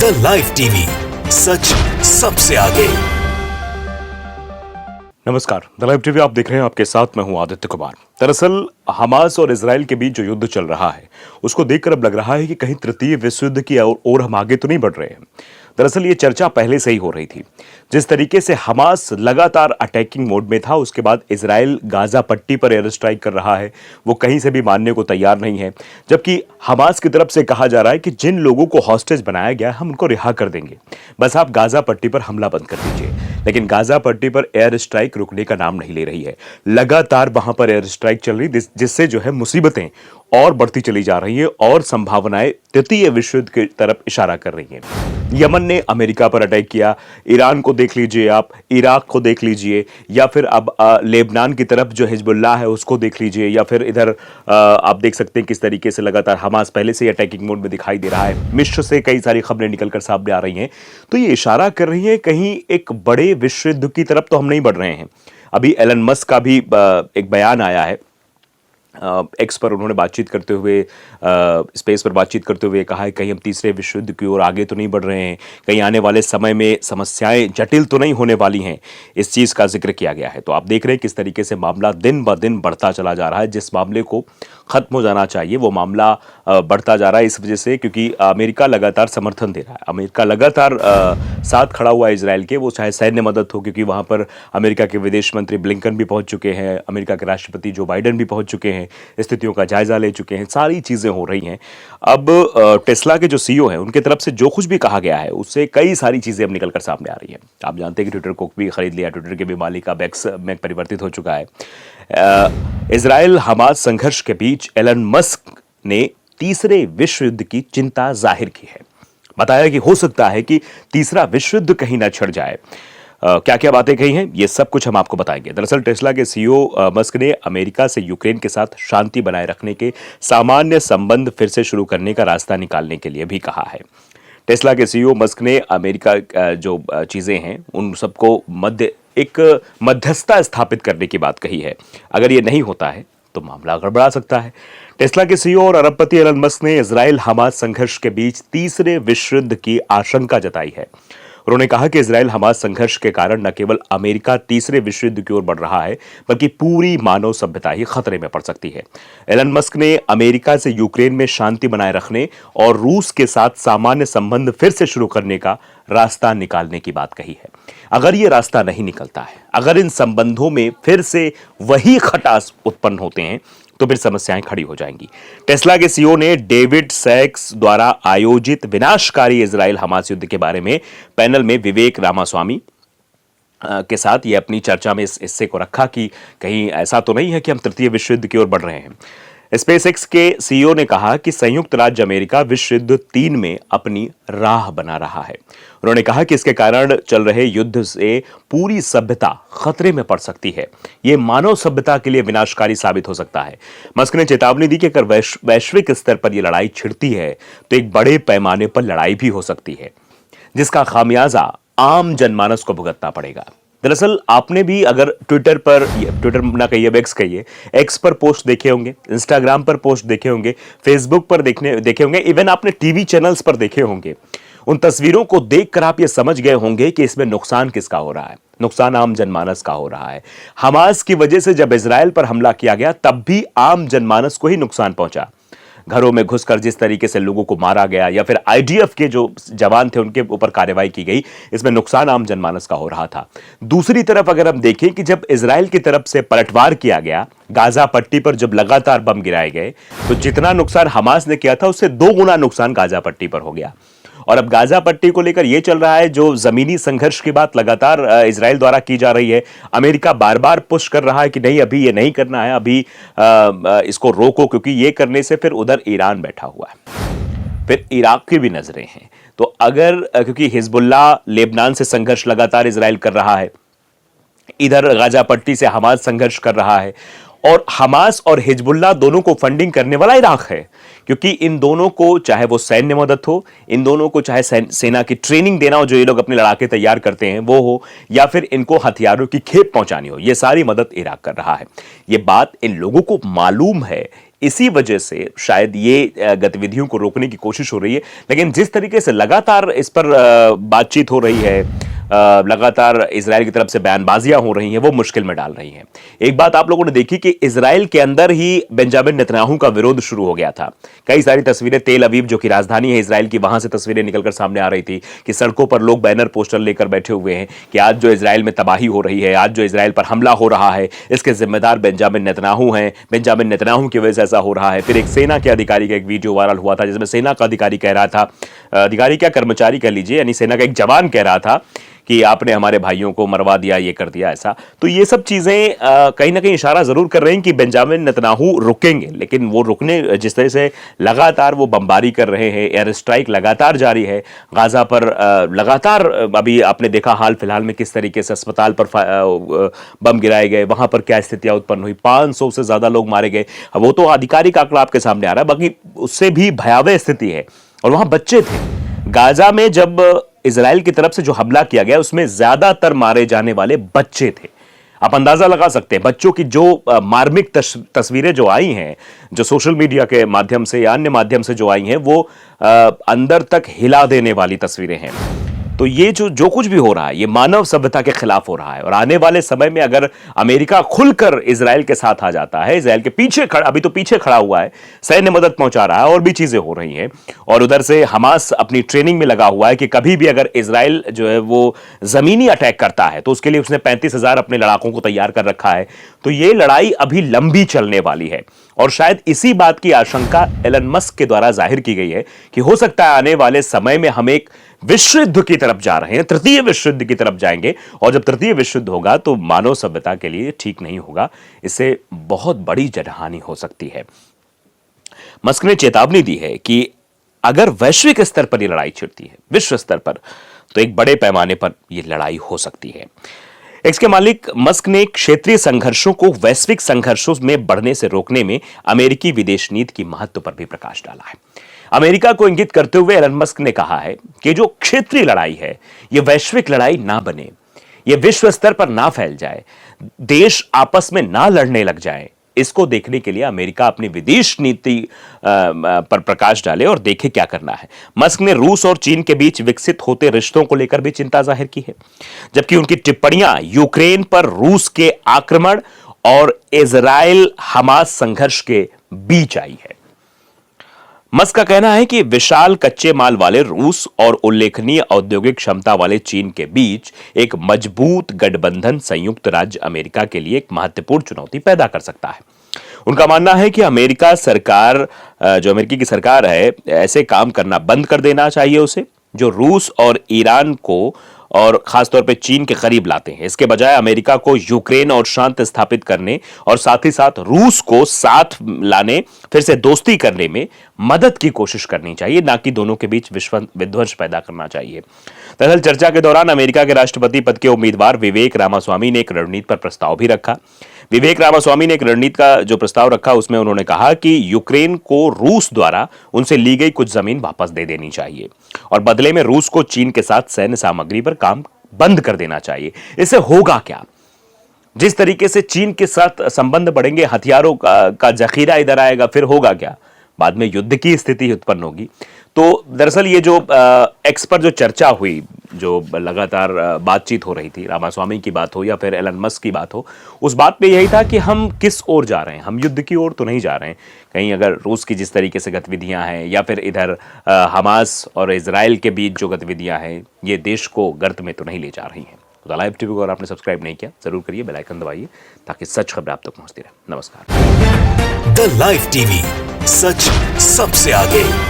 The live TV, सच सबसे आगे। नमस्कार, द लाइव टीवी आप देख रहे हैं। आपके साथ मैं हूं आदित्य कुमार। दरअसल हमास और इजराइल के बीच जो युद्ध चल रहा है उसको देखकर अब लग रहा है कि कहीं तृतीय विश्व युद्ध की ओर हम आगे तो नहीं बढ़ रहे हैं। दरअसल ये चर्चा पहले से ही हो रही थी। जिस तरीके से हमास लगातार अटैकिंग मोड में था, उसके बाद इजराइल गाजा पट्टी पर एयर स्ट्राइक कर रहा है, वो कहीं से भी मानने को तैयार नहीं है। जबकि हमास की तरफ से कहा जा रहा है कि जिन लोगों को हॉस्टेज बनाया गया हम उनको रिहा कर देंगे, बस आप गाजा पट्टी पर हमला बंद कर दीजिए। लेकिन गाजा पट्टी पर एयर स्ट्राइक रुकने का नाम नहीं ले रही है। लगातार वहां पर एयर स्ट्राइक चल रही, जिससे जो है मुसीबतें और बढ़ती चली जा रही है और संभावनाएं तृतीय विश्व युद्ध की तरफ इशारा कर रही हैं। यमन ने अमेरिका पर अटैक किया, ईरान को देख लीजिए आप, इराक को देख लीजिए, या फिर अब लेबनान की तरफ जो हिजबुल्लाह है उसको देख लीजिए, या फिर इधर आप देख सकते हैं किस तरीके से लगातार हमास पहले से ही अटैकिंग मोड में दिखाई दे रहा है। मिस्र से कई सारी खबरें निकलकर सामने आ रही हैं, तो ये इशारा कर रही है कहीं एक बड़े विश्व युद्ध की तरफ तो हम नहीं बढ़ रहे हैं। अभी एलन मस्क का भी एक बयान आया है, एक्स पर उन्होंने बातचीत करते हुए, स्पेस पर बातचीत करते हुए कहा है कहीं हम तीसरे विश्व युद्ध की ओर आगे तो नहीं बढ़ रहे हैं, कहीं आने वाले समय में समस्याएं जटिल तो नहीं होने वाली हैं। इस चीज़ का जिक्र किया गया है। तो आप देख रहे हैं किस तरीके से मामला दिन ब दिन बढ़ता चला जा रहा है। जिस मामले को ख़त्म हो जाना चाहिए वो मामला बढ़ता जा रहा है, इस वजह से क्योंकि अमेरिका लगातार समर्थन दे रहा है। अमेरिका लगातार साथ खड़ा हुआ है इजराइल के, वो चाहे सैन्य मदद हो, क्योंकि वहाँ पर अमेरिका के विदेश मंत्री ब्लिंकन भी पहुँच चुके हैं, अमेरिका के राष्ट्रपति जो बाइडन भी पहुँच चुके हैं, स्थितियों का जायजा ले चुके हैं, सारी चीजें हो रही हैं। अब टेस्ला के जो सीईओ हैं उनके तरफ से जो कुछ भी कहा गया है उससे कई सारी चीजें अब निकलकर सामने आ रही हैं। आप जानते हैं कि ट्विटर को भी खरीद लिया, ट्विटर के भी मालिक अब एक्स में परिवर्तित हो चुका है। इजराइल हमास संघर्ष के बीच एलन मस्क ने तीसरे विश्व युद्ध की चिंता जाहिर की है। बताया कि हो सकता है कि तीसरा विश्व युद्ध कहीं न छिड़ जाए। क्या क्या बातें कही हैं ये सब कुछ हम आपको बताएंगे। दरअसल टेस्ला के सीईओ मस्क ने अमेरिका से यूक्रेन के साथ शांति बनाए रखने के सामान्य संबंध फिर से शुरू करने का रास्ता निकालने के लिए भी कहा है। टेस्ला के सीईओ मस्क ने अमेरिका जो चीजें हैं उन सबको मध्यस्थता स्थापित करने की बात कही है। अगर ये नहीं होता है तो मामला गड़बड़ा सकता है। टेस्ला के सीईओ और अरबपति एलन मस्क ने इजराइल हमास संघर्ष के बीच तीसरे विश्व युद्ध की आशंका जताई है। उन्होंने कहा कि इजराइल हमास संघर्ष के कारण न केवल अमेरिका तीसरे विश्व युद्ध की ओर बढ़ रहा है, बल्कि पूरी मानव सभ्यता ही खतरे में पड़ सकती है। एलन मस्क ने अमेरिका से यूक्रेन में शांति बनाए रखने और रूस के साथ सामान्य संबंध फिर से शुरू करने का रास्ता निकालने की बात कही है। अगर ये रास्ता नहीं निकलता है, अगर इन संबंधों में फिर से वही खटास उत्पन्न होते हैं, तो फिर समस्याएं खड़ी हो जाएंगी। टेस्ला के सीईओ ने डेविड सैक्स द्वारा आयोजित विनाशकारी इजराइल हमास युद्ध के बारे में पैनल में विवेक रामास्वामी के साथ ये अपनी चर्चा में इस हिस्से को रखा कि कहीं ऐसा तो नहीं है कि हम तृतीय विश्व युद्ध की ओर बढ़ रहे हैं। स्पेसएक्स के सीईओ ने कहा कि संयुक्त राज्य अमेरिका विश्व युद्ध 3 में अपनी राह बना रहा है। उन्होंने कहा कि इसके कारण चल रहे युद्ध से पूरी सभ्यता खतरे में पड़ सकती है। यह मानव सभ्यता के लिए विनाशकारी साबित हो सकता है। मस्क ने चेतावनी दी कि अगर वैश्विक स्तर पर यह लड़ाई छिड़ती है तो एक बड़े पैमाने पर लड़ाई भी हो सकती है, जिसका खामियाजा आम जनमानस को भुगतना पड़ेगा। दरअसल आपने भी अगर ट्विटर ना कहिए, एक्स पर पोस्ट देखे होंगे, इंस्टाग्राम पर पोस्ट देखे होंगे, फेसबुक पर देखे होंगे, इवन आपने टीवी चैनल्स पर देखे होंगे। उन तस्वीरों को देखकर आप ये समझ गए होंगे कि इसमें नुकसान किसका हो रहा है। नुकसान आम जनमानस का हो रहा है। हमास की वजह से जब इजराइल पर हमला किया गया तब भी आम जनमानस को ही नुकसान पहुंचा। घरों में घुसकर जिस तरीके से लोगों को मारा गया, या फिर आईडीएफ के जो जवान थे उनके ऊपर कार्रवाई की गई, इसमें नुकसान आम जनमानस का हो रहा था। दूसरी तरफ अगर हम देखें कि जब इजराइल की तरफ से पलटवार किया गया, गाजा पट्टी पर जब लगातार बम गिराए गए, तो जितना नुकसान हमास ने किया था उससे 2 गुना नुकसान गाजा पट्टी पर हो गया। और अब गाजा पट्टी को लेकर यह चल रहा है, जो जमीनी संघर्ष की बात लगातार इजराइल द्वारा की जा रही है। अमेरिका बार बार पुश कर रहा है कि नहीं, अभी ये नहीं करना है, अभी इसको रोको, क्योंकि ये करने से फिर उधर ईरान बैठा हुआ है, फिर इराक की भी नजरें हैं। तो अगर क्योंकि हिजबुल्लाह लेबनान से संघर्ष लगातार इजराइल कर रहा है, इधर गाजा पट्टी से हमास संघर्ष कर रहा है, और हमास और हिजबुल्लाह दोनों को फंडिंग करने वाला इराक है, क्योंकि इन दोनों को चाहे वो सैन्य मदद हो, इन दोनों को चाहे सेना की ट्रेनिंग देना हो, जो ये लोग अपने लड़ाके तैयार करते हैं वो हो, या फिर इनको हथियारों की खेप पहुंचानी हो, ये सारी मदद इराक कर रहा है। ये बात इन लोगों को मालूम है, इसी वजह से शायद ये गतिविधियों को रोकने की कोशिश हो रही है। लेकिन जिस तरीके से लगातार इस पर बातचीत हो रही है, लगातार इजराइल की तरफ से बयानबाजियां हो रही हैं, वो मुश्किल में डाल रही हैं। एक बात आप लोगों ने देखी कि इजराइल के अंदर ही बेंजामिन नेतन्याहू का विरोध शुरू हो गया था। कई सारी तस्वीरें, तेल अवीव जो कि राजधानी है इजराइल की, वहां से तस्वीरें निकलकर सामने आ रही थी कि सड़कों पर लोग बैनर पोस्टर लेकर बैठे हुए हैं कि आज जो इजराइल में तबाही हो रही है, आज जो इजराइल पर हमला हो रहा है, इसके जिम्मेदार बेंजामिन नेतन्याहू हैं, बेंजामिन नेतन्याहू की वजह से ऐसा हो रहा है। फिर एक सेना के अधिकारी का एक वीडियो वायरल हुआ था जिसमें सेना का अधिकारी कह रहा था, अधिकारी क्या कर्मचारी कह लीजिए, यानी सेना का एक जवान कह रहा था कि आपने हमारे भाइयों को मरवा दिया, ये कर दिया, ऐसा। तो ये सब चीजें कहीं ना कहीं इशारा जरूर कर रहे हैं कि बेंजामिन नेतन्याहू रुकेंगे, लेकिन वो रुकने, जिस तरह से लगातार वो बमबारी कर रहे हैं, एयर स्ट्राइक लगातार जारी है गाजा पर, लगातार अभी आपने देखा हाल फिलहाल में किस तरीके से अस्पताल पर बम गिराए गए, वहां पर क्या स्थितियां उत्पन्न हुई, 500 से ज्यादा लोग मारे गए। वो तो आधिकारिक आंकड़ा आपके सामने आ रहा है, बाकी उससे भी भयावह स्थिति है। और वहां बच्चे थे गाजा में, जब इजराइल की तरफ से जो हमला किया गया उसमें ज्यादातर मारे जाने वाले बच्चे थे। आप अंदाजा लगा सकते हैं बच्चों की जो मार्मिक तस्वीरें जो आई हैं, जो सोशल मीडिया के माध्यम से या अन्य माध्यम से जो आई हैं, वो अंदर तक हिला देने वाली तस्वीरें हैं। तो ये जो कुछ भी हो रहा है, ये मानव सभ्यता के खिलाफ हो रहा है। और आने वाले समय में अगर अमेरिका खुलकर इजराइल के साथ आ जाता है, इजराइल के पीछे अभी तो पीछे खड़ा हुआ है, सैन्य मदद पहुंचा रहा है, और भी चीजें हो रही हैं, और उधर से हमास अपनी ट्रेनिंग में लगा हुआ है कि कभी भी अगर इजराइल जो है वो जमीनी अटैक करता है तो उसके लिए उसने 35,000 अपने लड़ाकों को तैयार कर रखा है। तो ये लड़ाई अभी लंबी चलने वाली है, और शायद इसी बात की आशंका एलन मस्क के द्वारा जाहिर की गई है कि हो सकता है आने वाले समय में हम एक विश्व युद्ध की तरफ जा रहे हैं, तृतीय विश्व युद्ध की तरफ जाएंगे। और जब तृतीय विश्व युद्ध होगा तो मानव सभ्यता के लिए ठीक नहीं होगा, इससे बहुत बड़ी जनहानि हो सकती है। मस्क ने चेतावनी दी है कि अगर वैश्विक स्तर पर यह लड़ाई छिड़ती है, विश्व स्तर पर, तो एक बड़े पैमाने पर यह लड़ाई हो सकती है। एक्स के मालिक मस्क ने क्षेत्रीय संघर्षों को वैश्विक संघर्षों में बढ़ने से रोकने में अमेरिकी विदेश नीति की महत्व पर भी प्रकाश डाला है। अमेरिका को इंगित करते हुए एलन मस्क ने कहा है कि जो क्षेत्रीय लड़ाई है, यह वैश्विक लड़ाई ना बने, यह विश्व स्तर पर ना फैल जाए, देश आपस में ना लड़ने लग जाए। इसको देखने के लिए अमेरिका अपनी विदेश नीति पर प्रकाश डाले और देखे क्या करना है। मस्क ने रूस और चीन के बीच विकसित होते रिश्तों को लेकर भी चिंता जाहिर की है, जबकि उनकी टिप्पणियां यूक्रेन पर रूस के आक्रमण और इजराइल हमास संघर्ष के बीच आई है। मस्क का कहना है कि विशाल कच्चे माल वाले रूस और उल्लेखनीय औद्योगिक क्षमता वाले चीन के बीच एक मजबूत गठबंधन संयुक्त राज्य अमेरिका के लिए एक महत्वपूर्ण चुनौती पैदा कर सकता है। उनका मानना है कि अमेरिका सरकार, जो अमेरिकी की सरकार है, ऐसे काम करना बंद कर देना चाहिए उसे जो रूस और ईरान को और खासतौर पे चीन के करीब लाते हैं। इसके बजाय अमेरिका को यूक्रेन और शांति स्थापित करने और साथ ही साथ रूस को साथ लाने, फिर से दोस्ती करने में मदद की कोशिश करनी चाहिए, ना कि दोनों के बीच विध्वंस पैदा करना चाहिए। दरअसल चर्चा के दौरान अमेरिका के राष्ट्रपति पद के उम्मीदवार विवेक रामास्वामी ने एक रणनीति पर प्रस्ताव भी रखा। विवेक रामास्वामी ने एक रणनीति का जो प्रस्ताव रखा, उसमें उन्होंने कहा कि यूक्रेन को रूस द्वारा उनसे ली गई कुछ जमीन वापस दे देनी चाहिए और बदले में रूस को चीन के साथ सैन्य सामग्री पर काम बंद कर देना चाहिए। इससे होगा क्या? जिस तरीके से चीन के साथ संबंध बढ़ेंगे, हथियारों का जखीरा इधर आएगा, फिर होगा क्या? बाद में युद्ध की स्थिति उत्पन्न होगी। तो दरअसल ये जो एक्स पर जो चर्चा हुई, जो लगातार बातचीत हो रही थी, रामास्वामी की बात हो या फिर एलन मस्क की बात हो, उस बात पे यही था कि हम किस ओर जा रहे हैं। हम युद्ध की ओर तो नहीं जा रहे हैं। कहीं अगर रूस की जिस तरीके से गतिविधियां हैं या फिर इधर हमास और इजराइल के बीच जो गतिविधियां हैं, ये देश को गर्त में तो नहीं ले जा रही हैं। तो लाइव टीवी को अगर आपने सब्सक्राइब नहीं किया, जरूर करिए, बेल आइकन दबाइए ताकि सच खबर आप तक पहुंचती रहे। नमस्कार। द लाइव टीवी, सच सबसे आगे।